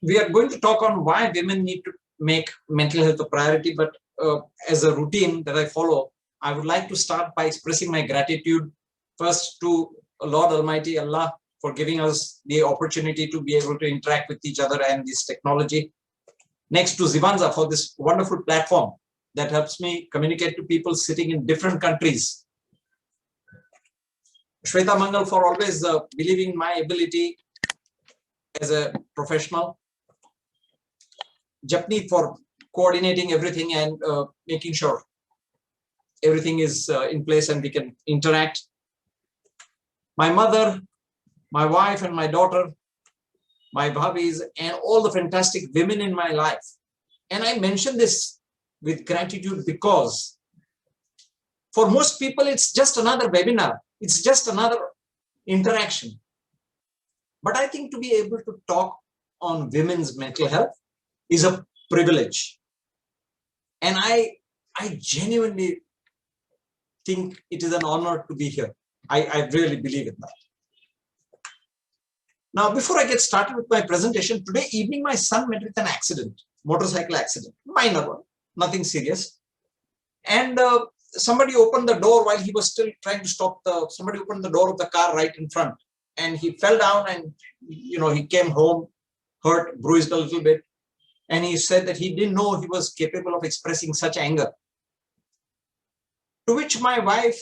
we are going to talk on why women need to make mental health a priority, but as a routine that I follow, I would like to start by expressing my gratitude first to Lord Almighty Allah for giving us the opportunity to be able to interact with each other and this technology. Next to ZIVANZA for this wonderful platform that helps me communicate to people sitting in different countries. Shweta Mangal for always believing in my ability as a professional. Japni for coordinating everything and making sure everything is in place and we can interact. My mother, my wife and my daughter, my bhabis, and all the fantastic women in my life. And I mention this with gratitude because for most people, it's just another webinar. It's just another interaction. But I think to be able to talk on women's mental health is a privilege. And I genuinely think it is an honor to be here. I really believe in that. Now, before I get started with my presentation, today evening, my son met with an accident, motorcycle accident, minor one, nothing serious. And somebody opened the door while he was still trying to stop somebody opened the door of the car right in front. And he fell down and, he came home, hurt, bruised a little bit. And he said that he didn't know he was capable of expressing such anger. To which my wife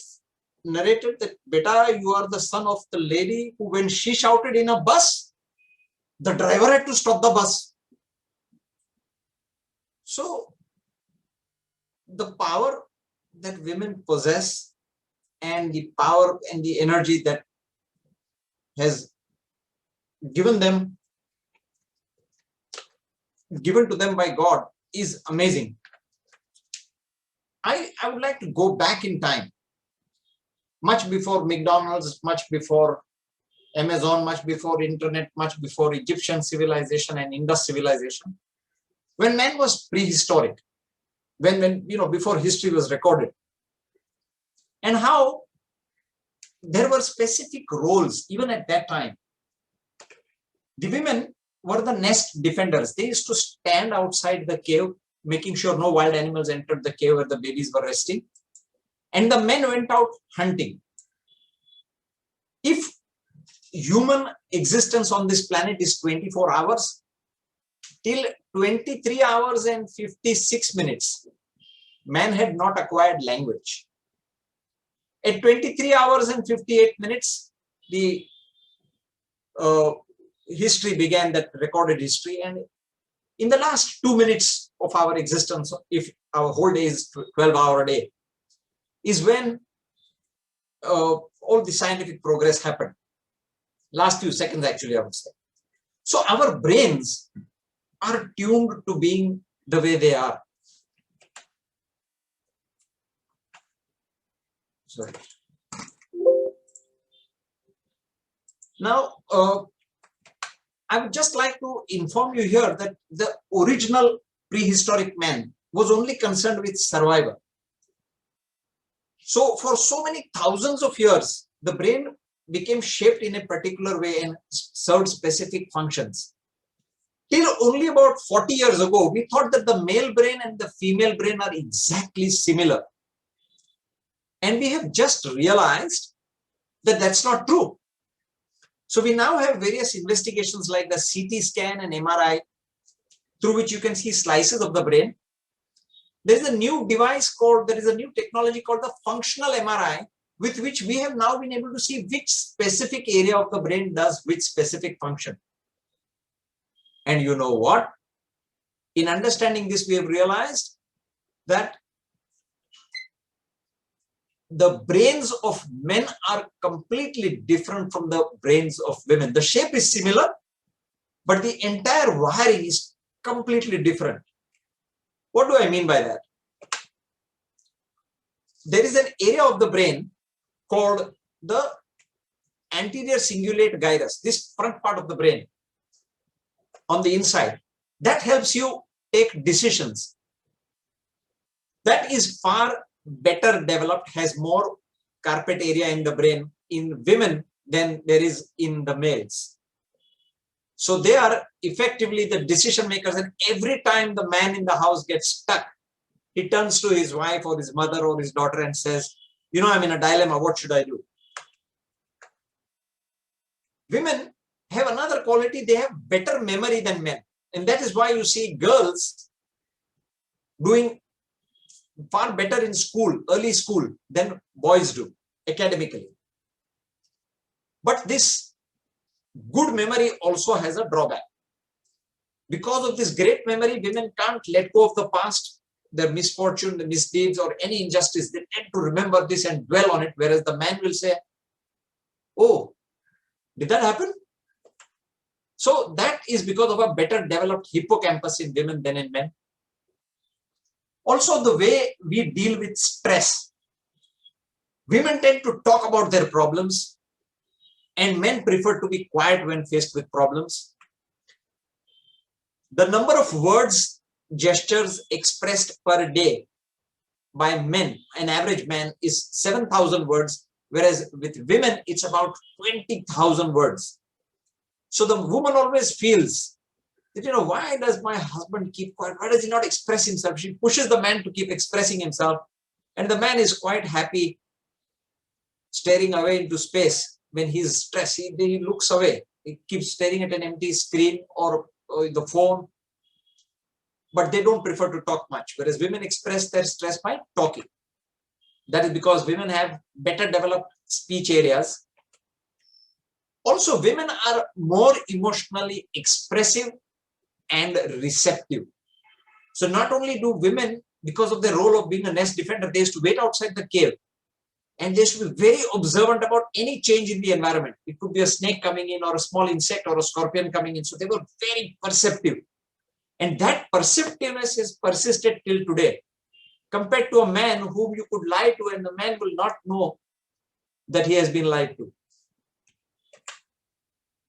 narrated that, "Beta, you are the son of the lady who, when she shouted in a bus, the driver had to stop the bus." So the power that women possess and the power and the energy that has given to them by God is amazing. I would like to go back in time, much before McDonald's, much before Amazon, much before internet, much before Egyptian civilization and Indus civilization, when man was prehistoric, when before history was recorded, and how there were specific roles even at that time. The women were the nest defenders. They used to stand outside the cave, making sure no wild animals entered the cave where the babies were resting. And the men went out hunting. If human existence on this planet is 24 hours, till 23 hours and 56 minutes, man had not acquired language. At 23 hours and 58 minutes, the history began, that recorded history. And in the last 2 minutes of our existence, if our whole day is 12-hour day, is when all the scientific progress happened. Last few seconds, actually, I would say. So our brains are tuned to being the way they are. Sorry. Now, I would just like to inform you here that the original prehistoric man was only concerned with survival. So for so many thousands of years, the brain became shaped in a particular way and served specific functions. Till only about 40 years ago, we thought that the male brain and the female brain are exactly similar. And we have just realized that that's not true. So we now have various investigations like the CT scan and MRI, through which you can see slices of the brain. There is a new technology called the Functional Mri, with which we have now been able to see which specific area of the brain does which specific function. And you know what? In understanding this, we have realized that the brains of men are completely different from the brains of women. The shape is similar, but the entire wiring is completely different. What do I mean by that? There is an area of the brain called the anterior cingulate gyrus, this front part of the brain on the inside, that helps you take decisions. That is far better developed, has more carpet area in the brain in women than there is in the males. So they are effectively the decision makers, and every time the man in the house gets stuck, he turns to his wife or his mother or his daughter and says, you know, I'm in a dilemma, what should I do? Women have another quality, they have better memory than men. And that is why you see girls doing far better in school, early school, than boys do academically. But this good memory also has a drawback. Because of this great memory, women can't let go of the past, their misfortune, the misdeeds, or any injustice. They tend to remember this and dwell on it, whereas the man will say, oh, did that happen? So that is because of a better developed hippocampus in women than in men. Also, the way we deal with stress. Women tend to talk about their problems, and men prefer to be quiet when faced with problems. The number of words, gestures expressed per day by men, an average man, is 7,000 words, whereas with women, it's about 20,000 words. So the woman always feels that, you know, why does my husband keep quiet? Why does he not express himself? She pushes the man to keep expressing himself, and the man is quite happy staring away into space. When he's stressed, he looks away. He keeps staring at an empty screen or the phone, but they don't prefer to talk much, whereas women express their stress by talking. That is because women have better developed speech areas. Also, women are more emotionally expressive and receptive. So not only do women, because of their role of being a nest defender, they used to wait outside the cave, and they should be very observant about any change in the environment. It could be a snake coming in, or a small insect, or a scorpion coming in. So they were very perceptive. And that perceptiveness has persisted till today, compared to a man whom you could lie to, and the man will not know that he has been lied to.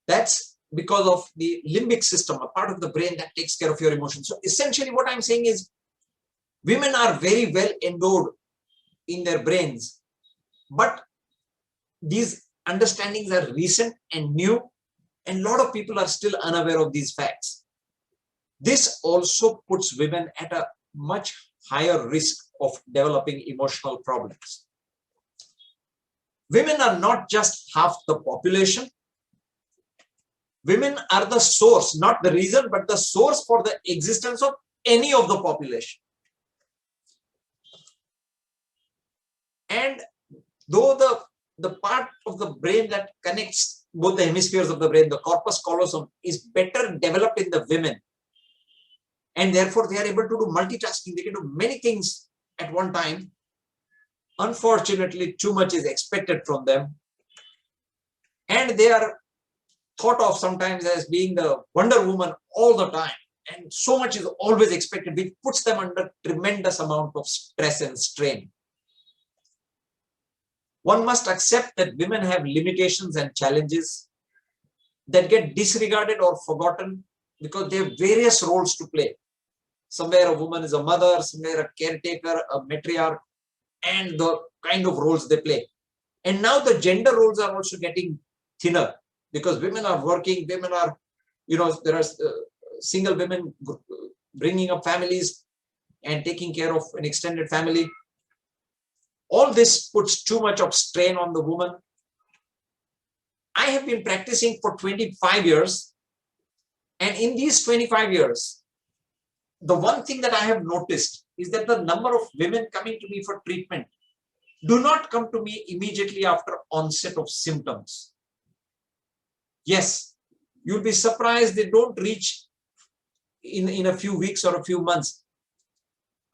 That's because of the limbic system, a part of the brain that takes care of your emotions. So essentially what I'm saying is, women are very well endowed in their brains, but these understandings are recent and new, and a lot of people are still unaware of these facts. This also puts women at a much higher risk of developing emotional problems. Women are not just half the population. Women are the source, not the reason, but the source for the existence of any of the population. And though the part of the brain that connects both the hemispheres of the brain, the corpus callosum, is better developed in the women, and therefore they are able to do multitasking. They can do many things at one time. Unfortunately, too much is expected from them, and they are thought of sometimes as being the Wonder Woman all the time, and so much is always expected, which puts them under tremendous amount of stress and strain. One must accept that women have limitations and challenges that get disregarded or forgotten because they have various roles to play. Somewhere a woman is a mother, somewhere a caretaker, a matriarch, and the kind of roles they play. And now the gender roles are also getting thinner, because women are working, women are, you know, there are single women bringing up families and taking care of an extended family. All this puts too much of strain on the woman. I have been practicing for 25 years, and in these 25 years, the one thing that I have noticed is that the number of women coming to me for treatment do not come to me immediately after onset of symptoms. Yes, you'll be surprised they don't reach in a few weeks or a few months.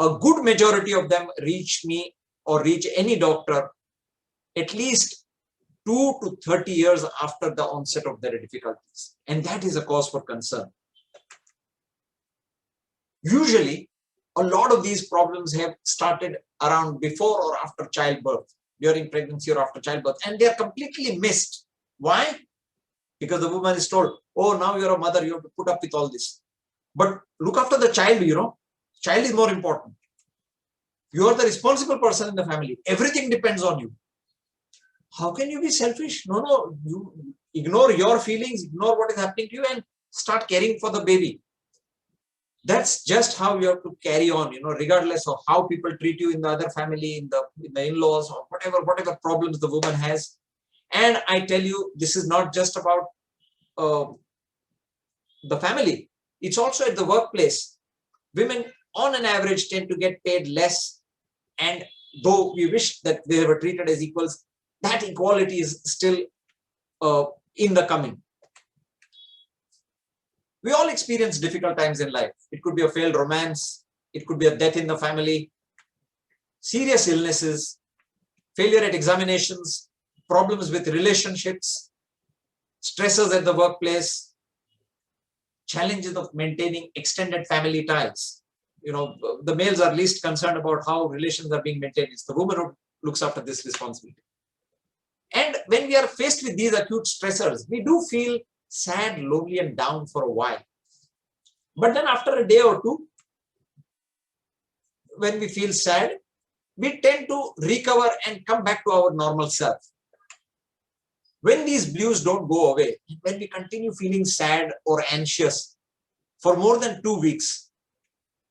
A good majority of them reach me or reach any doctor at least 2 to 30 years after the onset of their difficulties. And that is a cause for concern. Usually, a lot of these problems have started around before or after childbirth, during pregnancy or after childbirth, and they are completely missed. Why? Because the woman is told, oh, now you're a mother, you have to put up with all this. But look after the child, you know. Child is more important. You are the responsible person in the family. Everything depends on you. How can you be selfish? No, you ignore your feelings, ignore what is happening to you, and Start caring for the baby. That's just how you have to carry on, regardless of how people treat you in the other family, in the in-laws, or whatever problems the woman has. And I tell you, this is not just about the family. It's also at the workplace. Women, on an average, tend to get paid less. And though we wish that they were treated as equals, that equality is still in the coming. We all experience difficult times in life. It could be a failed romance. It could be a death in the family, serious illnesses, failure at examinations, problems with relationships, stresses at the workplace, challenges of maintaining extended family ties. The males are least concerned about how relations are being maintained. It's the woman who looks after this responsibility. And when we are faced with these acute stressors, we do feel sad, lonely, and down for a while. But then after a day or two, when we feel sad, we tend to recover and come back to our normal self. When these blues don't go away, when we continue feeling sad or anxious for more than 2 weeks,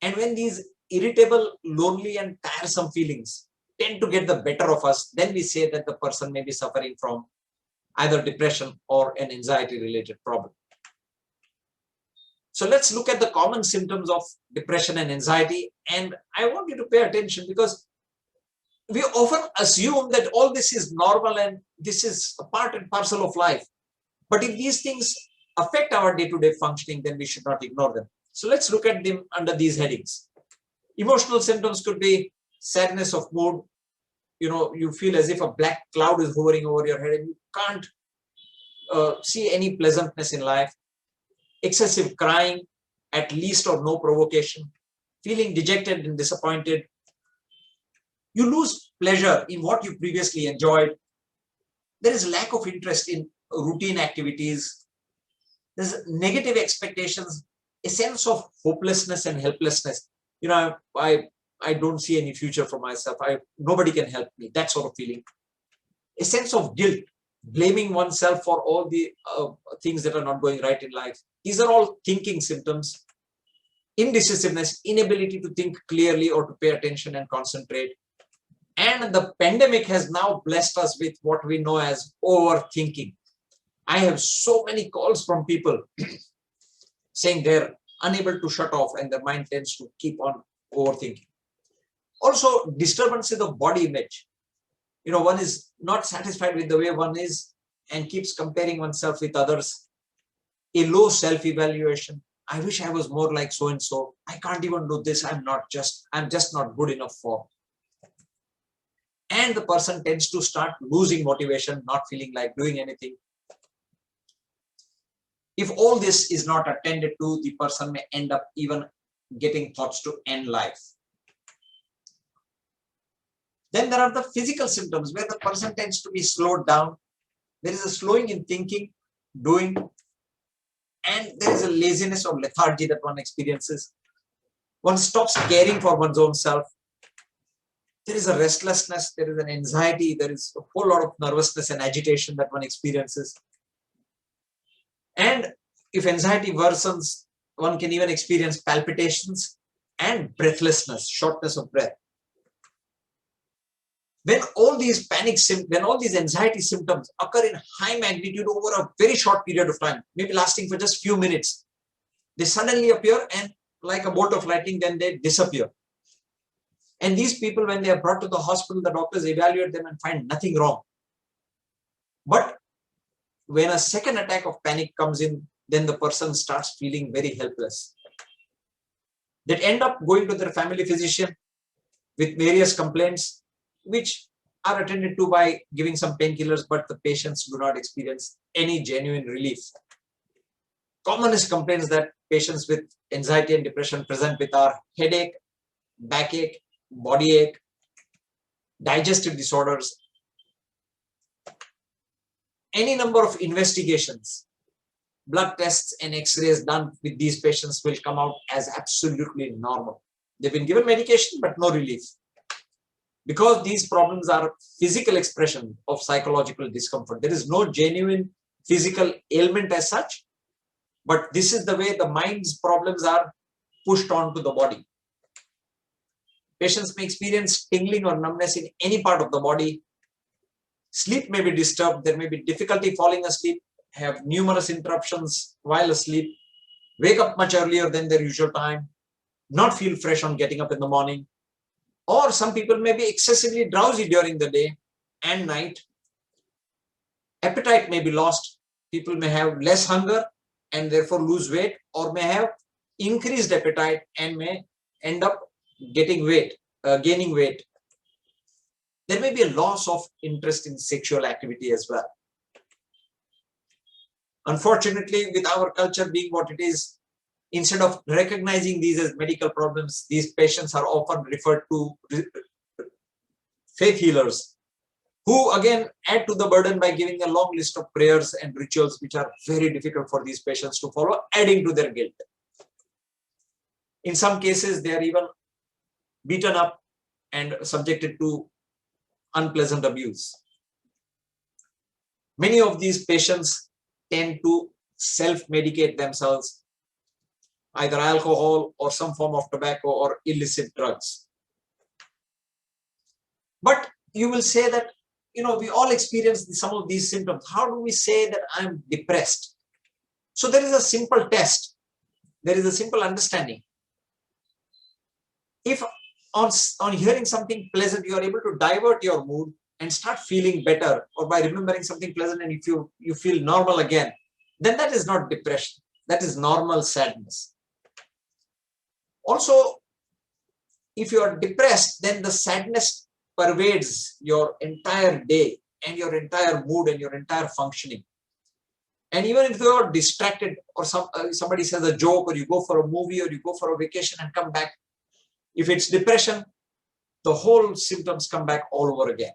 and when these irritable, lonely, and tiresome feelings tend to get the better of us, then we say that the person may be suffering from either depression or an anxiety-related problem. So let's look at the common symptoms of depression and anxiety. And I want you to pay attention, because we often assume that all this is normal and this is a part and parcel of life. But if these things affect our day-to-day functioning, then we should not ignore them. So let's look at them under these headings. Emotional symptoms could be sadness of mood. You feel as if a black cloud is hovering over your head and you can't see any pleasantness in life. Excessive crying at least or no provocation. Feeling dejected and disappointed. You lose pleasure in what you previously enjoyed. There is lack of interest in routine activities. There's negative expectations, a sense of hopelessness and helplessness. I don't see any future for myself. Nobody can help me. That sort of feeling. A sense of guilt, blaming oneself for all the things that are not going right in life. These are all thinking symptoms. Indecisiveness, inability to think clearly or to pay attention and concentrate. And the pandemic has now blessed us with what we know as overthinking. I have so many calls from people saying they're unable to shut off and their mind tends to keep on overthinking. Also, disturbances of body image. One is not satisfied with the way one is and keeps comparing oneself with others. A low self-evaluation. I wish I was more like so-and-so. I can't even do this. I'm just not good enough for. And the person tends to start losing motivation, not feeling like doing anything. If all this is not attended to, the person may end up even getting thoughts to end life. Then there are the physical symptoms where the person tends to be slowed down. There is a slowing in thinking, doing, and there is a laziness or lethargy that one experiences. One stops caring for one's own self. There is a restlessness, there is an anxiety, there is a whole lot of nervousness and agitation that one experiences. And if anxiety worsens, one can even experience palpitations and breathlessness, shortness of breath. When all these anxiety symptoms occur in high magnitude over a very short period of time, maybe lasting for just few minutes, they suddenly appear and like a bolt of lightning, then they disappear. And these people, when they are brought to the hospital, the doctors evaluate them and find nothing wrong. But when a second attack of panic comes in, then the person starts feeling very helpless. They end up going to their family physician with various complaints, which are attended to by giving some painkillers, but the patients do not experience any genuine relief. Commonest complaints that patients with anxiety and depression present with are headache, backache, body ache, digestive disorders. Any number of investigations, blood tests and x-rays done with these patients will come out as absolutely normal. They've been given medication, but no relief. Because these problems are physical expression of psychological discomfort. There is no genuine physical ailment as such. But this is the way the mind's problems are pushed onto the body. Patients may experience tingling or numbness in any part of the body. Sleep may be disturbed. There may be difficulty falling asleep, have numerous interruptions while asleep, wake up much earlier than their usual time, not feel fresh on getting up in the morning. Or some people may be excessively drowsy during the day and night. Appetite may be lost. People may have less hunger and therefore lose weight, or may have increased appetite and may end up gaining weight. There may be a loss of interest in sexual activity as well. Unfortunately, with our culture being what it is, instead of recognizing these as medical problems, these patients are often referred to faith healers, who again add to the burden by giving a long list of prayers and rituals which are very difficult for these patients to follow, adding to their guilt. In some cases, they are even beaten up and subjected to unpleasant abuse. Many of these patients tend to self-medicate themselves, either alcohol or some form of tobacco or illicit drugs. But you will say that, we all experience some of these symptoms. How do we say that I'm depressed? So there is a simple test. There is a simple understanding. If on hearing something pleasant, you are able to divert your mood and start feeling better, or by remembering something pleasant and if you feel normal again, then that is not depression. That is normal sadness. Also, if you are depressed, then the sadness pervades your entire day and your entire mood and your entire functioning. And even if you are distracted, or somebody says a joke, or you go for a movie, or you go for a vacation and come back, if it's depression, the whole symptoms come back all over again.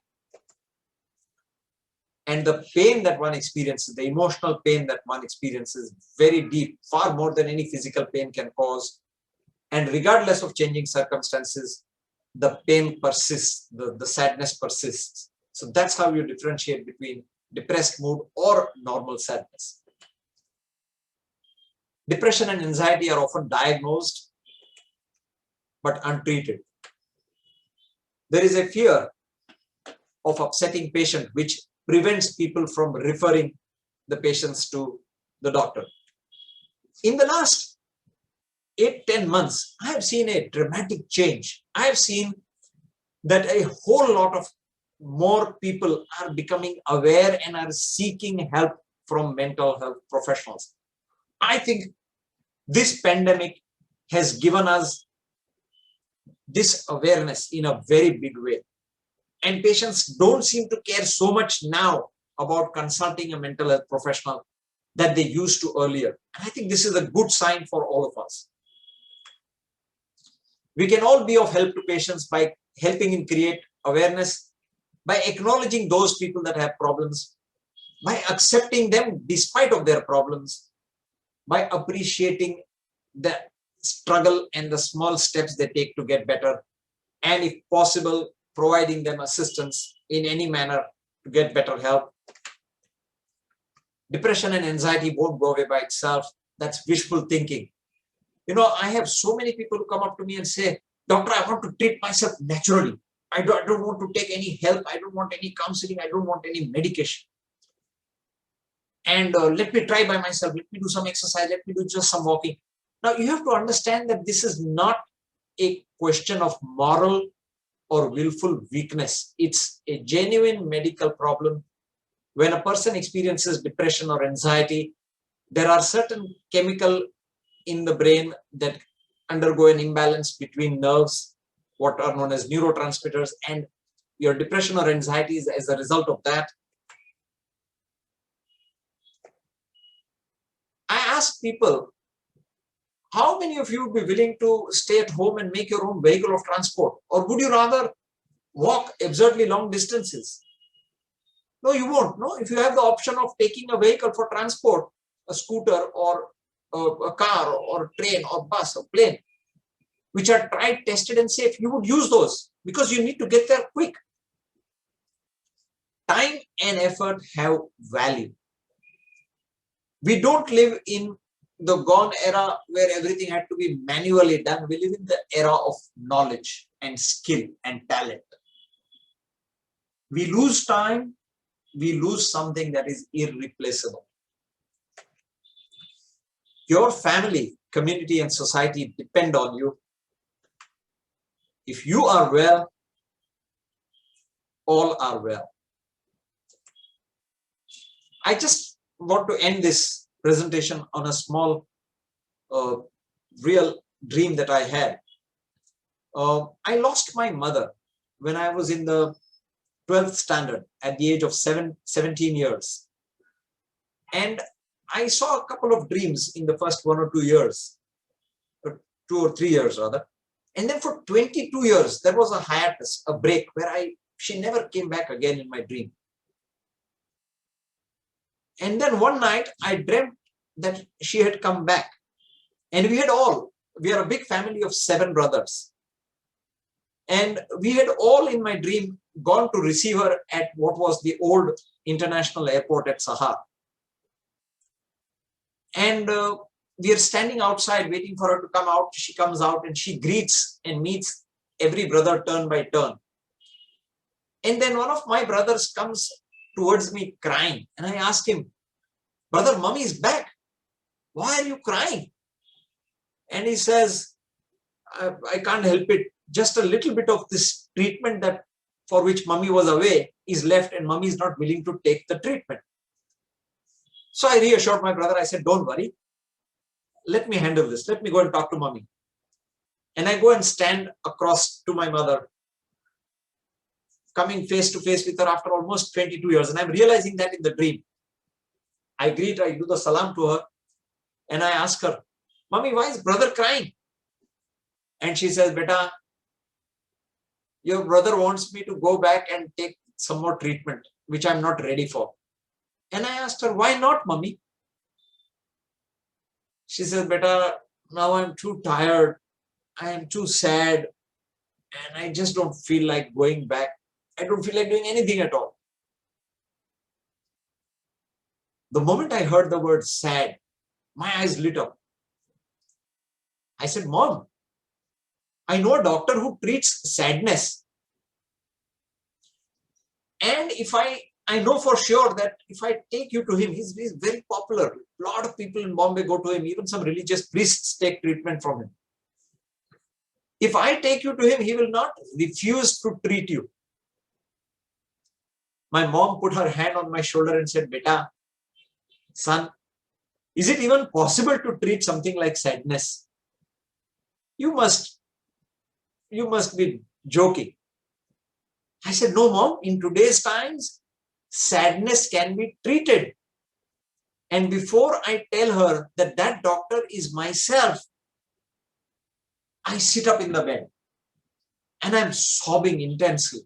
And the pain that one experiences, the emotional pain that one experiences, very deep, far more than any physical pain can cause. And regardless of changing circumstances, the pain persists, the sadness persists. So that's how you differentiate between depressed mood or normal sadness. Depression and anxiety are often diagnosed but untreated. There is a fear of upsetting patient which prevents people from referring the patients to the doctor. In the last 8-10 months, I have seen a dramatic change. I have seen that a whole lot of more people are becoming aware and are seeking help from mental health professionals. I think this pandemic has given us this awareness in a very big way. And patients don't seem to care so much now about consulting a mental health professional that they used to earlier. And I think this is a good sign for all of us. We can all be of help to patients by helping in create awareness, by acknowledging those people that have problems, by accepting them despite of their problems, by appreciating the struggle and the small steps they take to get better, and if possible, providing them assistance in any manner to get better help. Depression and anxiety won't go away by itself. That's wishful thinking. I have so many people who come up to me and say, "Doctor, I want to treat myself naturally. I don't want to take any help. I don't want any counseling. I don't want any medication. And let me try by myself. Let me do some exercise. Let me do just some walking." Now, you have to understand that this is not a question of moral or willful weakness. It's a genuine medical problem. When a person experiences depression or anxiety, there are certain chemicals in the brain that undergo an imbalance between nerves, what are known as neurotransmitters, and your depression or anxiety is as a result of that. I ask people, how many of you would be willing to stay at home and make your own vehicle of transport? Or would you rather walk absurdly long distances? No, you won't. No, if you have the option of taking a vehicle for transport, a scooter or a car or a train or bus or plane, which are tried, tested and safe, you would use those because you need to get there quick. Time and effort have value. We don't live in the gone era where everything had to be manually done. We live in the era of knowledge and skill and talent. We lose time, we lose something that is irreplaceable. Your family, community, and society depend on you. If you are well, all are well. I just want to end this presentation on a small, real dream that I had. I lost my mother when I was in the 12th standard at the age of 17 years. And I saw a couple of dreams in the first 1 or 2 years, or 2 or 3 years rather. And then for 22 years, there was a hiatus, a break where she never came back again in my dream. And then one night I dreamt that she had come back. And we are a big family of 7 brothers. And we had all in my dream gone to receive her at what was the old international airport at Sahar. And we are standing outside waiting for her to come out. She comes out and she greets and meets every brother turn by turn. And then one of my brothers comes towards me crying. And I ask him, "Brother, Mummy is back. Why are you crying?" And he says, I can't help it. Just a little bit of this treatment that for which Mummy was away is left, and Mummy is not willing to take the treatment. So I reassured my brother. I said, "Don't worry. Let me handle this. Let me go and talk to Mummy." And I go and stand across to my mother, coming face to face with her after almost 22 years. And I'm realizing that in the dream. I greet her, I do the salam to her, and I ask her, "Mummy, why is brother crying?" And she says, "Beta, your brother wants me to go back and take some more treatment, which I'm not ready for." And I asked her, "Why not, Mummy?" She says, "Beta, now I'm too tired. I am too sad. And I just don't feel like going back. I don't feel like doing anything at all." The moment I heard the word sad, my eyes lit up. I said, "Mom, I know a doctor who treats sadness. And if I know for sure that if I take you to him, he's very popular. A lot of people in Bombay go to him. Even some religious priests take treatment from him. If I take you to him, he will not refuse to treat you." My mom put her hand on my shoulder and said, "Beta, son, is it even possible to treat something like sadness? You must be joking." I said, "No, Mom, in today's times, sadness can be treated." And before I tell her that that doctor is myself, I sit up in the bed and I'm sobbing intensely.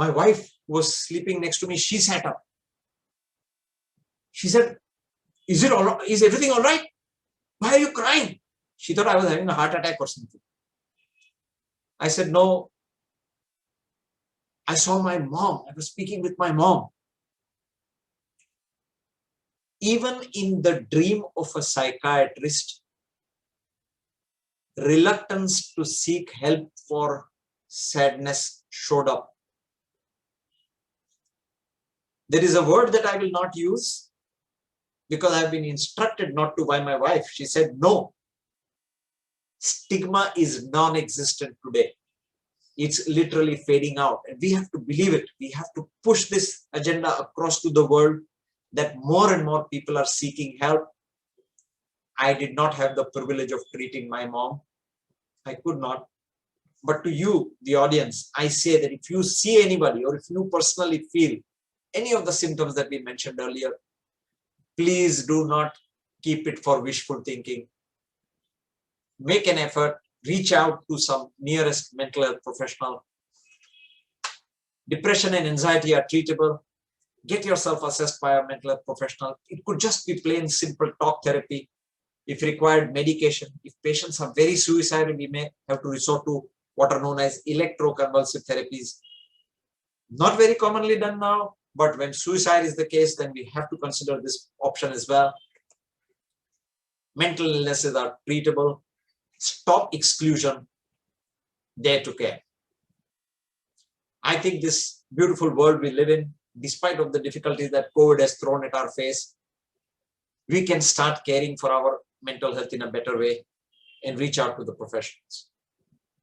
My wife was sleeping next to me. She sat up. She said, "Is everything all right? Why are you crying?" She thought I was having a heart attack or something. I said, "No. I saw my mom. I was speaking with my mom." Even in the dream of a psychiatrist, reluctance to seek help for sadness showed up. There is a word that I will not use because I've been instructed not to by my wife. She said, "No. Stigma is non-existent today. It's literally fading out." And we have to believe it. We have to push this agenda across to the world that more and more people are seeking help. I did not have the privilege of treating my mom. I could not. But to you, the audience, I say that if you see anybody or if you personally feel any of the symptoms that we mentioned earlier, please do not keep it for wishful thinking. Make an effort, reach out to some nearest mental health professional. Depression and anxiety are treatable. Get yourself assessed by a mental health professional. It could just be plain simple talk therapy. If required, medication. If patients are very suicidal, we may have to resort to what are known as electroconvulsive therapies. Not very commonly done now, but when suicide is the case, then we have to consider this option as well. mental illnesses are treatable. Stop exclusion, dare to care. I think this beautiful world we live in, despite of the difficulties that COVID has thrown at our face, we can start caring for our mental health in a better way and reach out to the professionals.